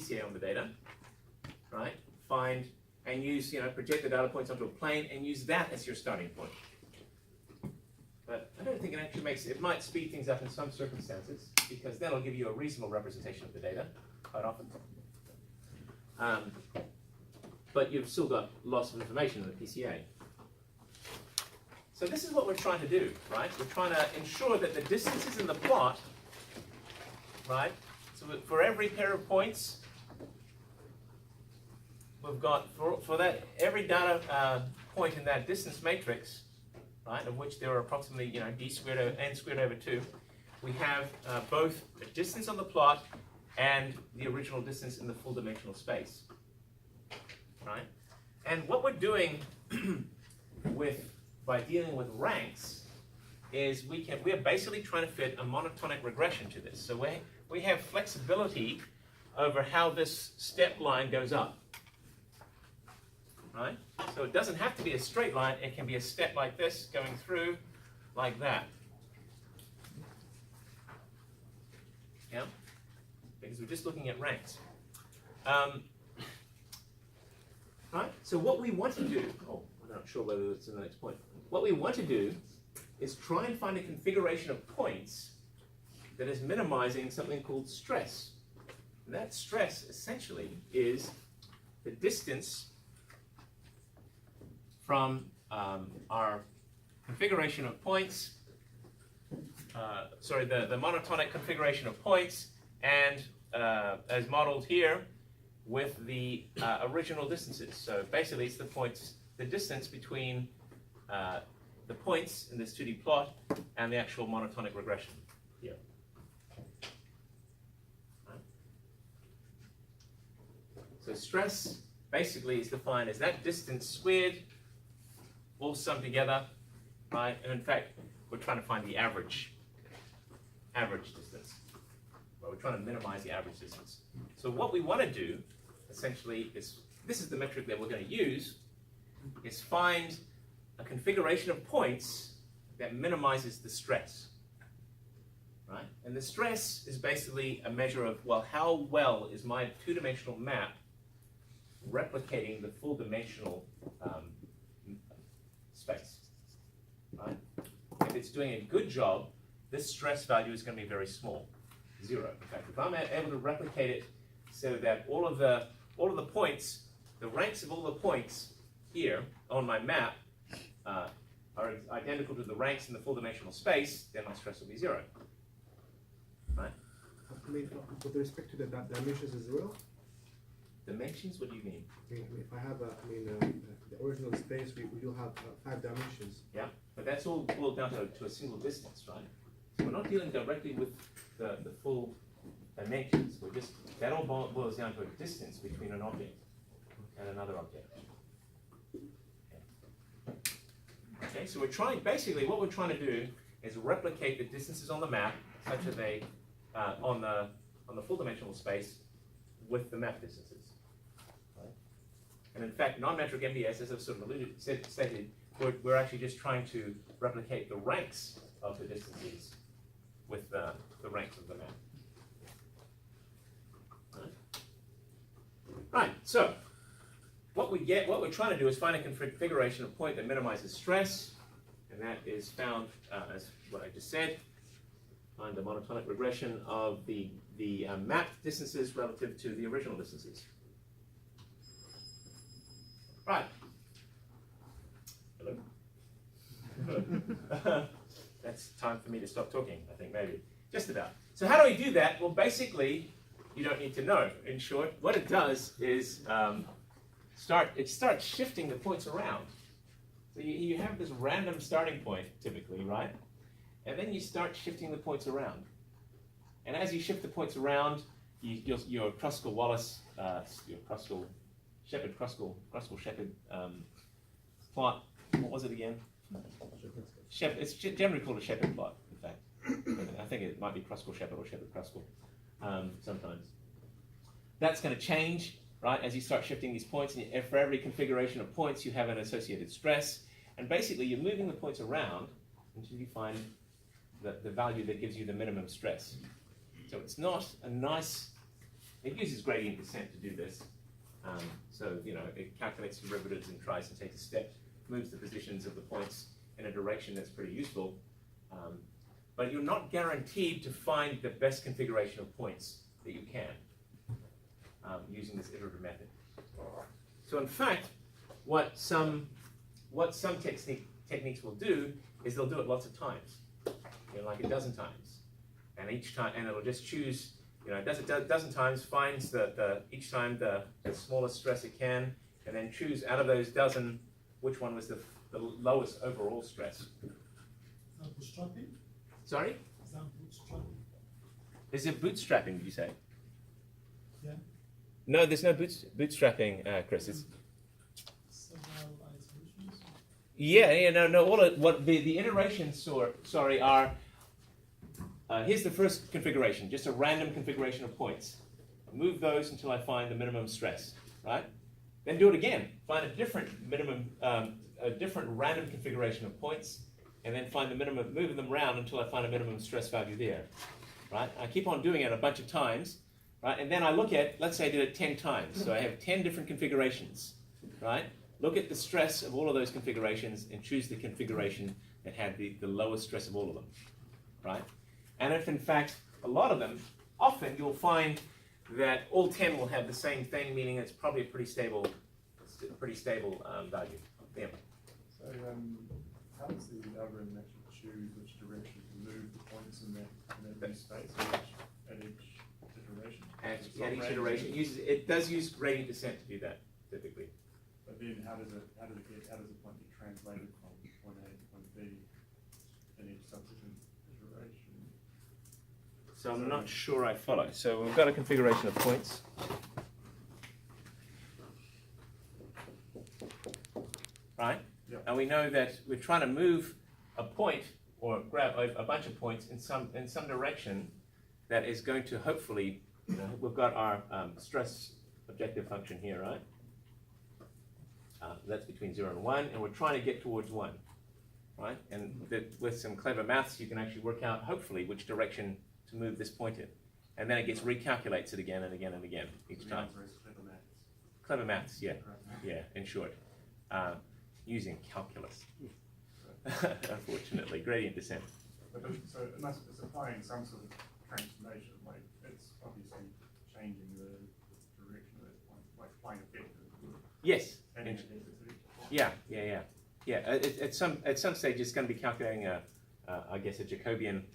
PCA on the data, right? Find and use, project the data points onto a plane and use that as your starting point. But I don't think it actually it might speed things up in some circumstances, because that'll give you a reasonable representation of the data quite often. But you've still got lots of information in the PCA. So this is what we're trying to do, right? We're trying to ensure that the distances in the plot, right? So for every pair of points, we've got, for that, every data point in that distance matrix, right, of which there are approximately, d squared over n squared over 2, we have both a distance on the plot and the original distance in the full dimensional space, right? And what we're doing by dealing with ranks is we are basically trying to fit a monotonic regression to this. So we have flexibility over how this step line goes up, right? So it doesn't have to be a straight line. It can be a step like this going through like that. Yeah? Because we're just looking at ranks. Right? So what we want to do, I'm not sure whether it's in the next point. What we want to do is try and find a configuration of points that is minimizing something called stress. And that stress essentially is the distance from our configuration of points, the monotonic configuration of points, and as modeled here with the original distances. So basically it's the distance between the points in this 2D plot and the actual monotonic regression here. Right. So stress basically is defined as that distance squared, all summed together, right? And in fact, we're trying to find the average distance. Well, we're trying to minimize the average distance. So what we want to do, essentially, this is the metric that we're going to use, is find a configuration of points that minimizes the stress, right? And the stress is basically a measure of, well, how well is my two-dimensional map replicating the full dimensional space, right? If it's doing a good job, this stress value is going to be very small, 0. In fact, if I'm able to replicate it so that all of the points, the ranks of all the points here on my map are identical to the ranks in the full dimensional space, then my stress will be 0. Right? I mean, with respect to the dimensions as well? Dimensions? What do you mean? I mean, if I have the original space, we do have 5 dimensions. Yeah, but that's all boiled down to a single distance, right? So we're not dealing directly with the full dimensions. That all boils down to a distance between an object and another object. Okay, so basically what we're trying to do is replicate the distances on the map such that they, on the full dimensional space with the map distances. Right? And in fact, non-metric MDS, as I've sort of stated, we're actually just trying to replicate the ranks of the distances with the ranks of the map. Right, so what we're trying to do is find a configuration of point that minimizes stress, and that is found as what I just said, find the monotonic regression of the mapped distances relative to the original distances. Right. Hello? Hello. That's time for me to stop talking, I think, maybe. Just about. So how do we do that? Well, basically, you don't need to know. In short, what it does is it starts shifting the points around. So you have this random starting point, typically, right? And then you start shifting the points around. And as you shift the points around, your Kruskal-Wallis, your Kruskal-Shepard plot, what was it again? It's generally called a Shepard plot, in fact. I think it might be Kruskal-Shepard or Shepard-Kruskal sometimes. That's going to change, right, as you start shifting these points. And for every configuration of points, you have an associated stress. And basically, you're moving the points around until you find the value that gives you the minimum stress. So it's not a nice It uses gradient descent to do this. So, you know, it calculates derivatives and tries to take a step, moves the positions of the points in a direction that's pretty useful. But you're not guaranteed to find the best configuration of points that you can using this iterative method. So in fact, what some techniques will do is they'll do it lots of times, you know, like a dozen times, and each time, and it'll just choose, you know, does it a dozen times, finds each time the smallest stress it can, and then choose out of those dozen which one was the lowest overall stress. Bootstrapping? Sorry? Is that bootstrapping? Is it bootstrapping, did you say? Yeah. No, there's no bootstrapping, Chris. It's, Several iterations? yeah, no. What the iterations are. Here's the first configuration, just a random configuration of points. Move those until I find the minimum stress, right? Then do it again. Find a different a different random configuration of points, and then find the minimum, moving them around until I find a minimum stress value there, right? I keep on doing it a bunch of times, right? And then I look at, let's say I did it 10 times, so I have 10 different configurations, right? Look at the stress of all of those configurations and choose the configuration that had the lowest stress of all of them, right? And if in fact a lot of them, often you'll find that all 10 will have the same thing, meaning it's probably a pretty stable value. Yeah. So, how does the algorithm actually choose which direction to move the points in that new space at each iteration? At It's not each random. iteration, it does use gradient descent to do that, typically. But then how does the point get translated from point A to point B in each subsequent iteration? So I'm not sure I follow. So we've got a configuration of points. Right? Yep. And we know that we're trying to move a point or grab a bunch of points in some direction that is going to hopefully, you know, we've got our stress objective function here, right? That's between 0 and 1, and we're trying to get towards 1, right? And with some clever maths, you can actually work out, hopefully, which direction to move this point in. And then it gets recalculates it again and again and again each The time. answer is clever maths. Clever maths, yeah. Right. Yeah, in short. Using calculus. Unfortunately, gradient descent. So it's applying some sort of transformation, like it's obviously changing the direction of that point, like applying a vector. Yes. And in- it is- Yeah. At some stage, it's going to be calculating I guess a Jacobian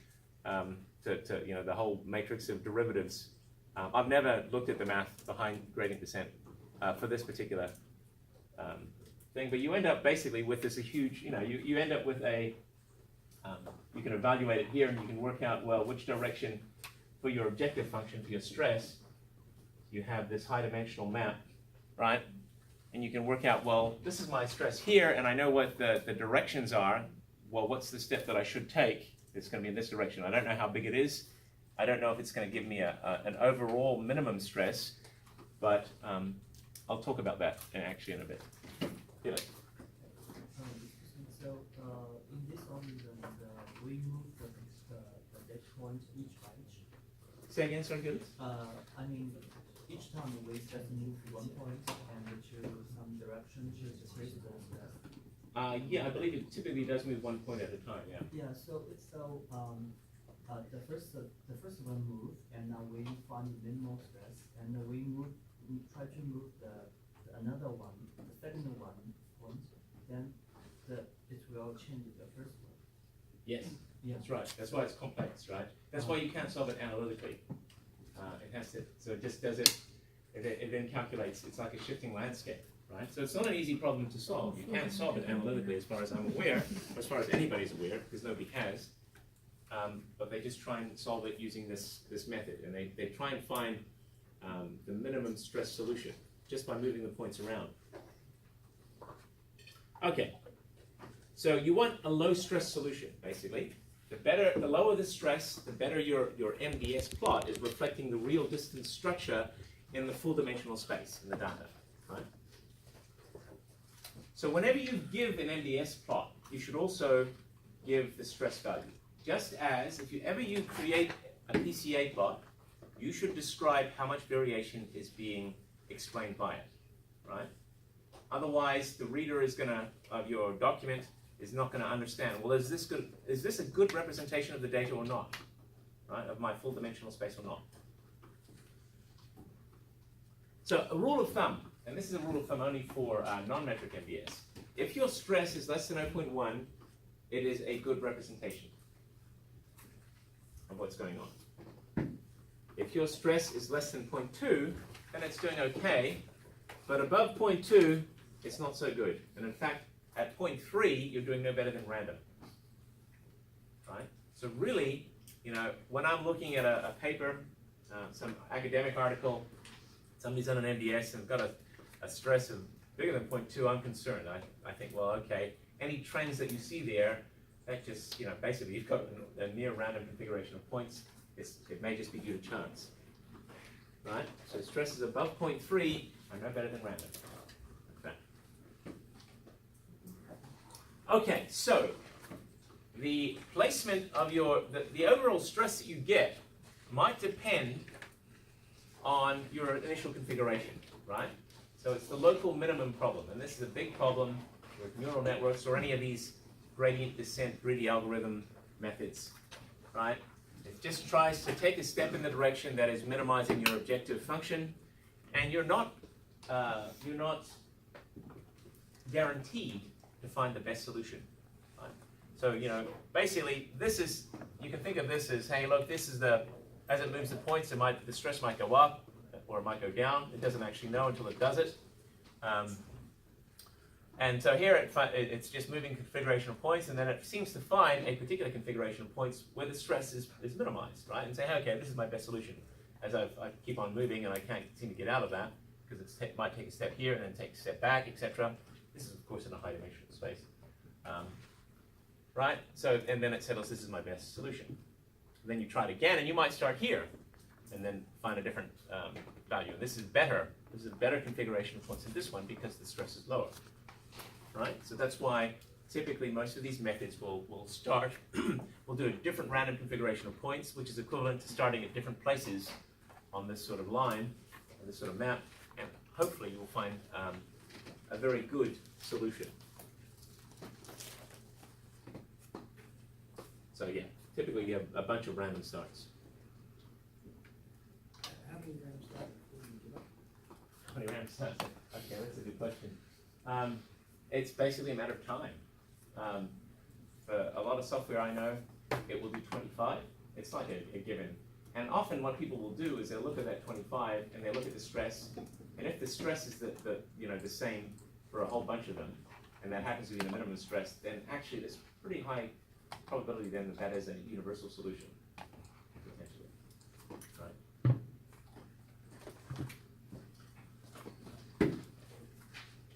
to you know, the whole matrix of derivatives. I've never looked at the math behind gradient descent for this particular thing, but you end up basically with this huge, you know, you end up with a, you can evaluate it here and you can work out, well, which direction for your objective function, for your stress, you have this high dimensional map, right? And you can work out, well, this is my stress here, and I know what the directions are. Well, what's the step that I should take? It's going to be in this direction. I don't know how big it is. I don't know if it's going to give me an overall minimum stress, but I'll talk about that actually in a bit. Felix. So, in this algorithm, we move the that point each by each. Say again, sorry, Felix. I mean, each time we just move one point and to some direction to decrease the stress. Yeah, I believe it typically does move one point at a time. Yeah. Yeah. So it's the first one move, and now we find minimal stress, and then we try to move the another one, the second one point, then it will change the first one. Yes. Yeah. That's right. That's why it's complex, right? That's why you can't solve it analytically. It has to. So it just does it. It then calculates. It's like a shifting landscape, right? So it's not an easy problem to solve. You can't solve it analytically, as far as I'm aware, as far as anybody's aware, because nobody has. But they just try and solve it using this method, and they try and find the minimum stress solution just by moving the points around. Okay. So you want a low stress solution, basically. The lower the stress, the better your MDS plot is reflecting the real distance structure in the full dimensional space in the data, right? So whenever you give an MDS plot, you should also give the stress value. Just as if you create a PCA plot, you should describe how much variation is being explained by it, right? Otherwise, the reader of your document is not going to understand, well, is this a good representation of the data or not, right, of my full dimensional space or not? So a rule of thumb, and this is a rule of thumb only for non-metric MDS. If your stress is less than 0.1, it is a good representation of what's going on. If your stress is less than 0.2, then it's doing okay, but above 0.2, it's not so good. And in fact, at 0.3, you're doing no better than random, right? So really, you know, when I'm looking at a paper, some academic article, somebody's done an MDS and got a stress of bigger than 0.2, I'm concerned. I think, well, okay, any trends that you see there, that just, you know, basically you've got a near random configuration of points. It may just be due to chance, right? So stresses above 0.3 are no better than random. Okay, so the placement of the overall stress that you get might depend on your initial configuration, right? So it's the local minimum problem, and this is a big problem with neural networks or any of these gradient descent greedy algorithm methods, right? It just tries to take a step in the direction that is minimizing your objective function, and you're not guaranteed to find the best solution, right? So, you know, basically you can think of this as, hey, look, this is as it moves the points, the stress might go up or it might go down. It doesn't actually know until it does it. And so here it's just moving configuration of points, and then it seems to find a particular configuration of points where the stress is minimized, right? And say, hey, okay, this is my best solution. As I keep on moving and I can't seem to get out of that, because it might take a step here and then take a step back, etc. This is, of course, in a high-dimensional space, right? So, and then it settles, this is my best solution. Then you try it again, and you might start here, and then find a different value. And this is better. This is a better configuration of points than this one because the stress is lower, right? So that's why typically most of these methods will start, we'll do a different random configuration of points, which is equivalent to starting at different places on this sort of line, on this sort of map, and hopefully you'll find a very good solution. So yeah, typically you have a bunch of random starts. How many random starts before you give up? How many random starts? Okay, that's a good question. It's basically a matter of time. For a lot of software I know, it will be 25. It's like a given. And often what people will do is they'll look at that 25 and they look at the stress, and if the stress is the same for a whole bunch of them, and that happens to be the minimum stress, then actually there's pretty high probability then that is a universal solution, potentially.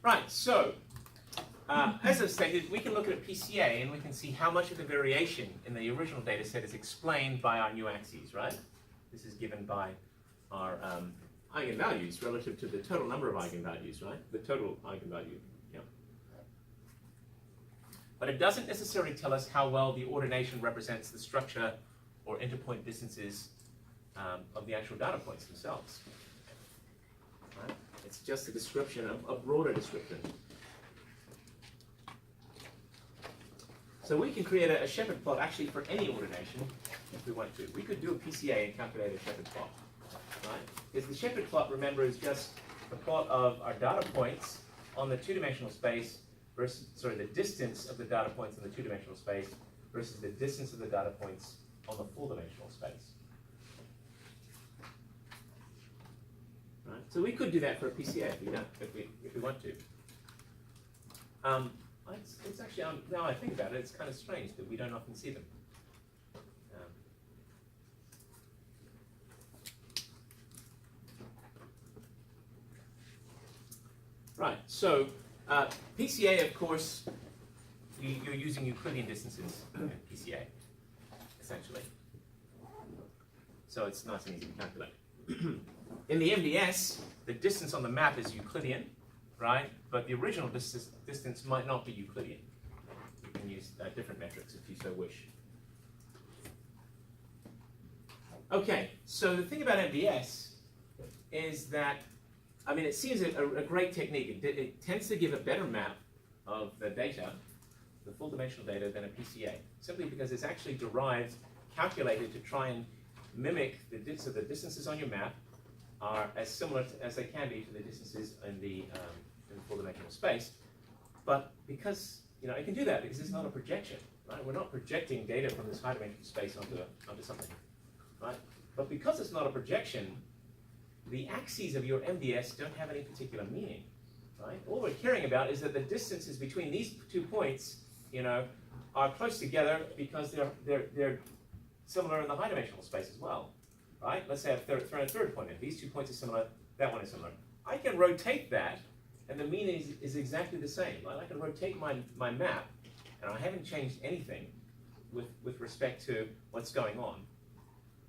Right, so as I've stated, we can look at a PCA and we can see how much of the variation in the original data set is explained by our new axes, right? This is given by our eigenvalues relative to the total number of eigenvalues, right? The total eigenvalue, yeah. But it doesn't necessarily tell us how well the ordination represents the structure or interpoint distances of the actual data points themselves. Right? It's just a description, a broader description. So we can create a Shepherd plot actually for any ordination if we want to. We could do a PCA and calculate a Shepherd plot, right? Because the Shepherd plot, remember, is just a plot of our data points on the two-dimensional space versus, the distance of the data points in the two-dimensional space versus the distance of the data points on the full-dimensional space. Right? So we could do that for a PCA if we want to. It's actually, now I think about it, it's kind of strange that we don't often see them. Right, so PCA, of course, you're using Euclidean distances in PCA, essentially. So it's nice and easy to calculate. In the MDS, the distance on the map is Euclidean, right? But the original distance might not be Euclidean. You can use different metrics if you so wish. Okay, so the thing about MDS is that, I mean, it seems a great technique. It tends to give a better map of the data, the full dimensional data, than a PCA, simply because it's actually derived, calculated to try and mimic so the distances on your map are as similar as they can be to the distances in the full dimensional space. But because, it can do that because it's not a projection, right? We're not projecting data from this high dimensional space onto something, right? But because it's not a projection, the axes of your MDS don't have any particular meaning, right? All we're caring about is that the distances between these 2 points, are close together because they're similar in the high dimensional space as well, right? Let's say I've thrown a third point in. These 2 points are similar, that one is similar. I can rotate that, and the meaning is exactly the same. Right? I can rotate my map, and I haven't changed anything with respect to what's going on.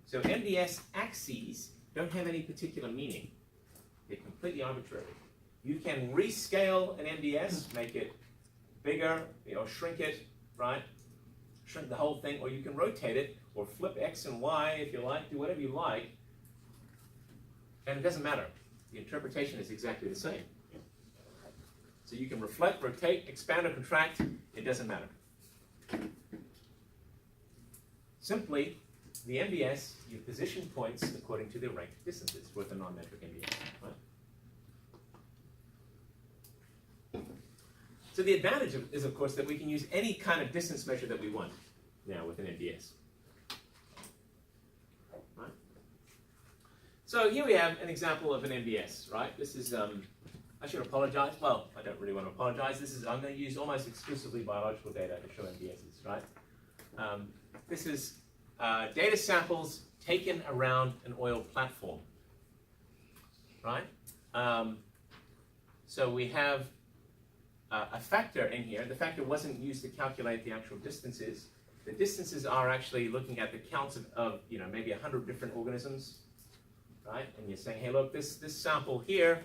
So MDS axes don't have any particular meaning. They're completely arbitrary. You can rescale an MDS, make it bigger, shrink it, right? Shrink the whole thing, or you can rotate it, or flip X and Y if you like, do whatever you like, and it doesn't matter. The interpretation is exactly the same. So you can reflect, rotate, expand, or contract, it doesn't matter. Simply, the MDS, you position points according to their ranked distances with a non-metric MDS. Right? So the advantage is, of course, that we can use any kind of distance measure that we want now with an MDS. Right? So here we have an example of an MDS, right? This is, I should apologize. Well, I don't really want to apologize. I'm going to use almost exclusively biological data to show MDSs, right? This is data samples taken around an oil platform, right? So we have a factor in here. The factor wasn't used to calculate the actual distances. The distances are actually looking at the counts of maybe 100 different organisms, right? And you're saying, hey, look, this sample here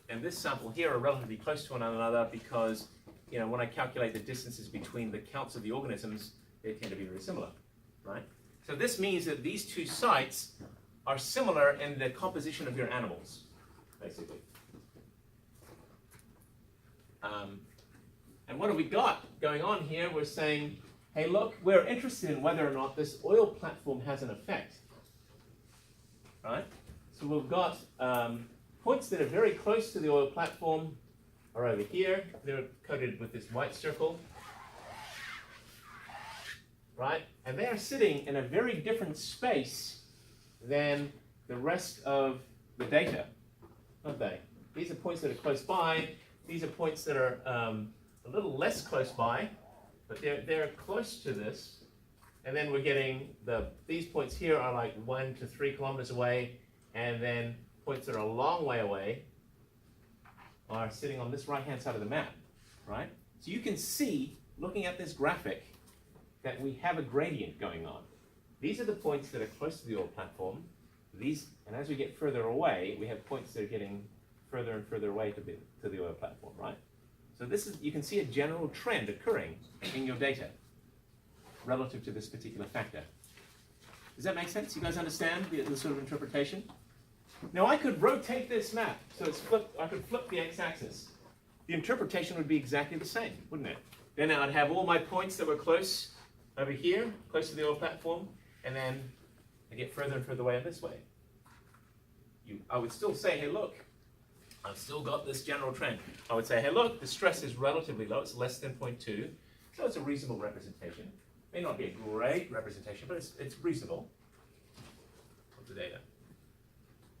and this sample here are relatively close to one another because, when I calculate the distances between the counts of the organisms, they tend to be very similar, right? So this means that these 2 sites are similar in the composition of your animals, basically. And what have we got going on here? We're saying, hey, look, we're interested in whether or not this oil platform has an effect, right? So we've got points that are very close to the oil platform are over here. They're coded with this white circle, right? And they are sitting in a very different space than the rest of the data, aren't they? These are points that are close by. These are points that are a little less close by, but they're close to this. And then we're getting these points here are like 1 to 3 kilometers away, and then points that are a long way away are sitting on this right-hand side of the map, right? So you can see, looking at this graphic, that we have a gradient going on. These are the points that are close to the oil platform. And as we get further away, we have points that are getting further and further away to the oil platform, right? So you can see a general trend occurring in your data relative to this particular factor. Does that make sense? You guys understand the sort of interpretation? Now I could rotate this map, so I could flip the x-axis. The interpretation would be exactly the same, wouldn't it? Then I'd have all my points that were close over here, close to the oil platform, and then I get further and further away this way. I would still say, hey, look, I've still got this general trend. I would say, hey, look, the stress is relatively low. It's less than 0.2, so it's a reasonable representation. May not be a great representation, but it's reasonable of the data.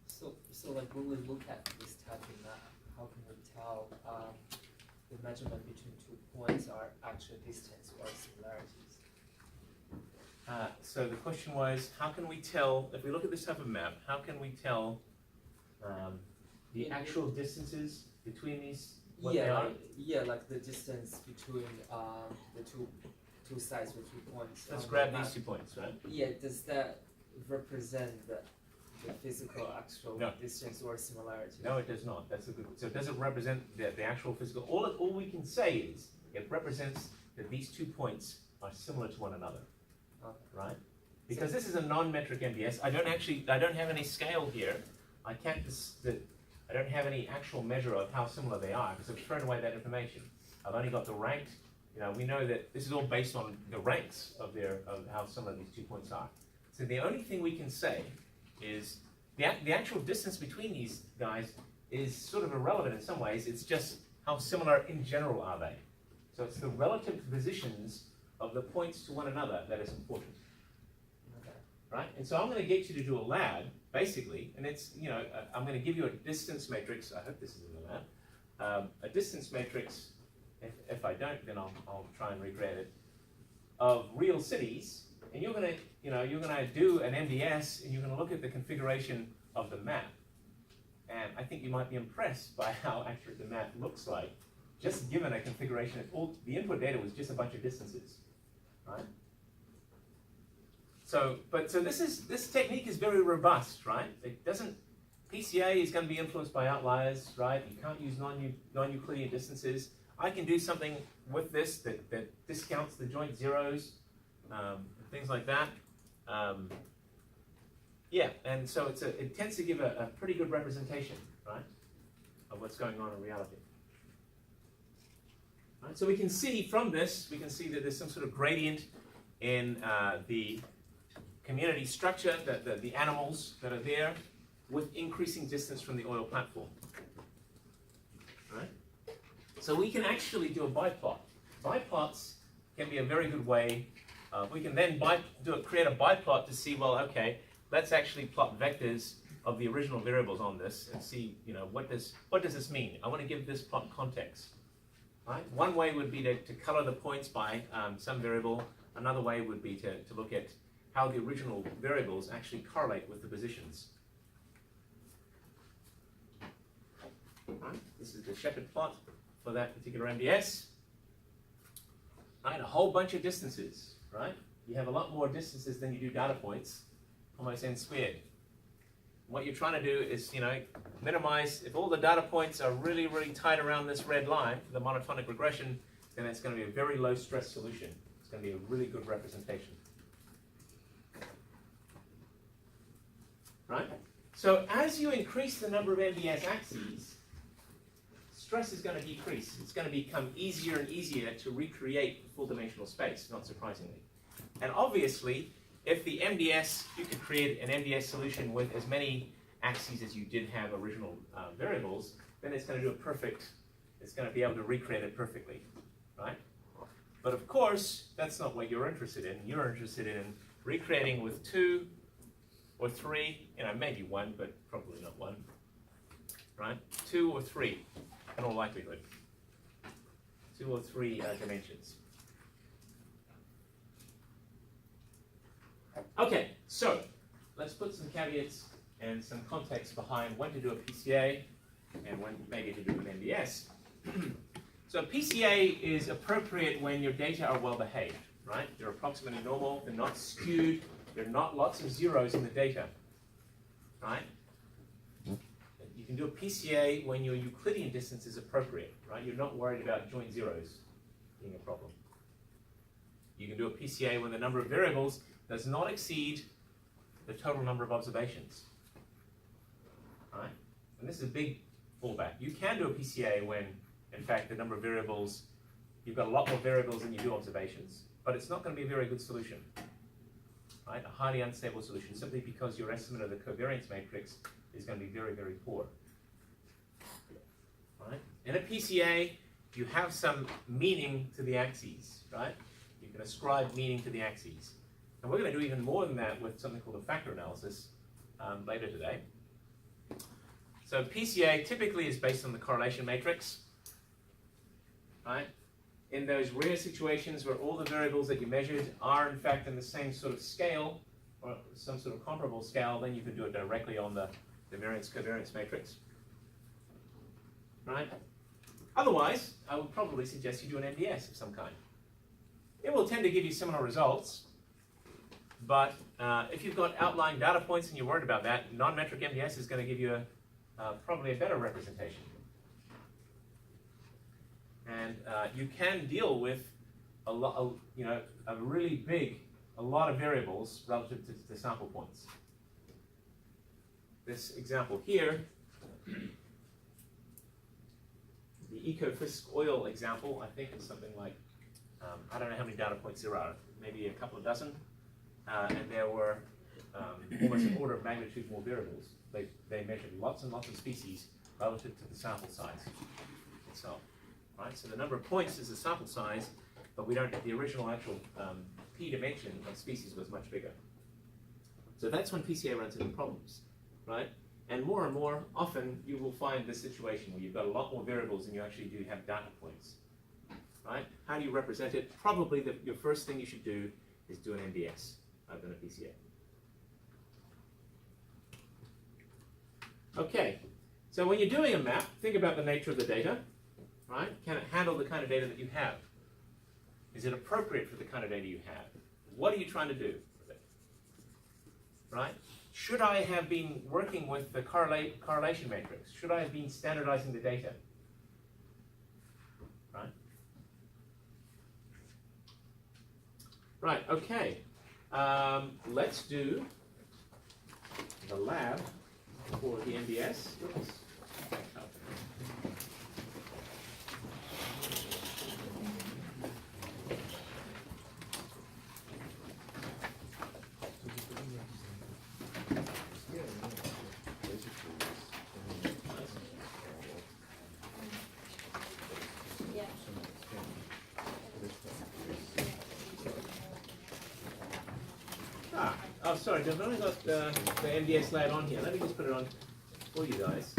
So like when we look at this type of map, how can we tell the measurement between 2 points are actual distance or similarities? So the question was, how can we tell, if we look at this type of map, how can we tell the actual distances between these, what they are? Like the distance between the two sides or 2 points. Let's on grab the these map. 2 points, right? Yeah, does that represent the physical actual No. distance or similarity? No, it does not. That's a good. So it doesn't represent the actual physical. All we can say is it represents that these 2 points are similar to one another, Okay. right? Because this is a non-metric MDS. I don't have any scale here. I don't have any actual measure of how similar they are because I've thrown away that information. I've only got the ranked. We know that this is all based on the ranks of how similar these 2 points are. So the only thing we can say is the actual distance between these guys is sort of irrelevant in some ways. It's just how similar in general are they. So it's the relative positions of the points to one another that is important. Okay. Right? And so I'm going to get you to do a lab, basically, and it's, I'm going to give you a distance matrix. I hope this is in the lab. A distance matrix, if I don't, then I'll try and recreate it, of real cities. And you're going to do an MDS, and you're going to look at the configuration of the map. And I think you might be impressed by how accurate the map looks like, just given a configuration. The input data was just a bunch of distances, right? So this technique is very robust, right? It doesn't. PCA is going to be influenced by outliers, right? You can't use non-Euclidean distances. I can do something with this that discounts the joint zeros, things like that. Yeah, and so it tends to give a pretty good representation, right, of what's going on in reality. Right, so we can see from this, that there's some sort of gradient in the community structure, the animals that are there, with increasing distance from the oil platform. Right? So we can actually do a biplot. Biplots can be a very good way. We can then create a biplot to see, well, okay, let's actually plot vectors of the original variables on this and see, what does this mean? I want to give this plot context. Right? One way would be to color the points by some variable. Another way would be to look at how the original variables actually correlate with the positions. Right? This is the Shepherd plot for that particular MDS. Right? A whole bunch of distances. Right? You have a lot more distances than you do data points, almost n squared. What you're trying to do is, minimize. If all the data points are really, really tight around this red line, the monotonic regression, then it's going to be a very low stress solution. It's going to be a really good representation. Right? So as you increase the number of MDS axes, stress is going to decrease. It's going to become easier and easier to recreate full-dimensional space, not surprisingly. And obviously, if the MDS, you could create an MDS solution with as many axes as you did have original variables, then it's going to do it perfect. It's going to be able to recreate it perfectly, right? But of course, that's not what you're interested in. You're interested in recreating with 2 or 3, maybe 1, but probably not 1, right? 2 or 3, in all likelihood. 2 or 3 dimensions. Okay, so let's put some caveats and some context behind when to do a PCA and when maybe to do an MDS. So PCA is appropriate when your data are well behaved, right? They're approximately normal, they're not skewed, there are not lots of zeros in the data, right? You can do a PCA when your Euclidean distance is appropriate, right? You're not worried about joint zeros being a problem. You can do a PCA when the number of variables does not exceed the total number of observations, right? And this is a big fallback. You can do a PCA when, in fact, the number of variables, you've got a lot more variables than you do observations, but it's not going to be a very good solution, right? A highly unstable solution, simply because your estimate of the covariance matrix is going to be very, very poor, right? In a PCA, you have some meaning to the axes, right? You can ascribe meaning to the axes. And we're going to do even more than that with something called a factor analysis later today. So PCA typically is based on the correlation matrix, right? In those rare situations where all the variables that you measured are in fact in the same sort of scale, or some sort of comparable scale, then you can do it directly on the variance-covariance matrix, right? Otherwise, I would probably suggest you do an MDS of some kind. It will tend to give you similar results, but if you've got outlying data points and you're worried about that, non-metric MDS is going to give you probably a better representation. And you can deal with a really big a lot of variables relative to the sample points. This example here, the EcoFisk oil example, I think is something like, I don't know how many data points there are, maybe a couple of dozen, and there were almost an order of magnitude more variables. They measured lots and lots of species relative to the sample size itself. Right? So the number of points is the sample size, but we don't the original actual p dimension of species was much bigger. So that's when PCA runs into problems, right? And more often you will find this situation where you've got a lot more variables than you actually do have data points, right? How do you represent it? Probably your first thing you should do is do an MDS rather than a PCA. Okay, so when you're doing a map, think about the nature of the data, right? Can it handle the kind of data that you have? Is it appropriate for the kind of data you have? What are you trying to do with it? Right? Should I have been working with the correlation matrix? Should I have been standardizing the data? Right? Right, okay. Let's do the lab for the MDS. Oops. Oh, sorry, I've only got the MDS lab on here. Let me just put it on for you guys.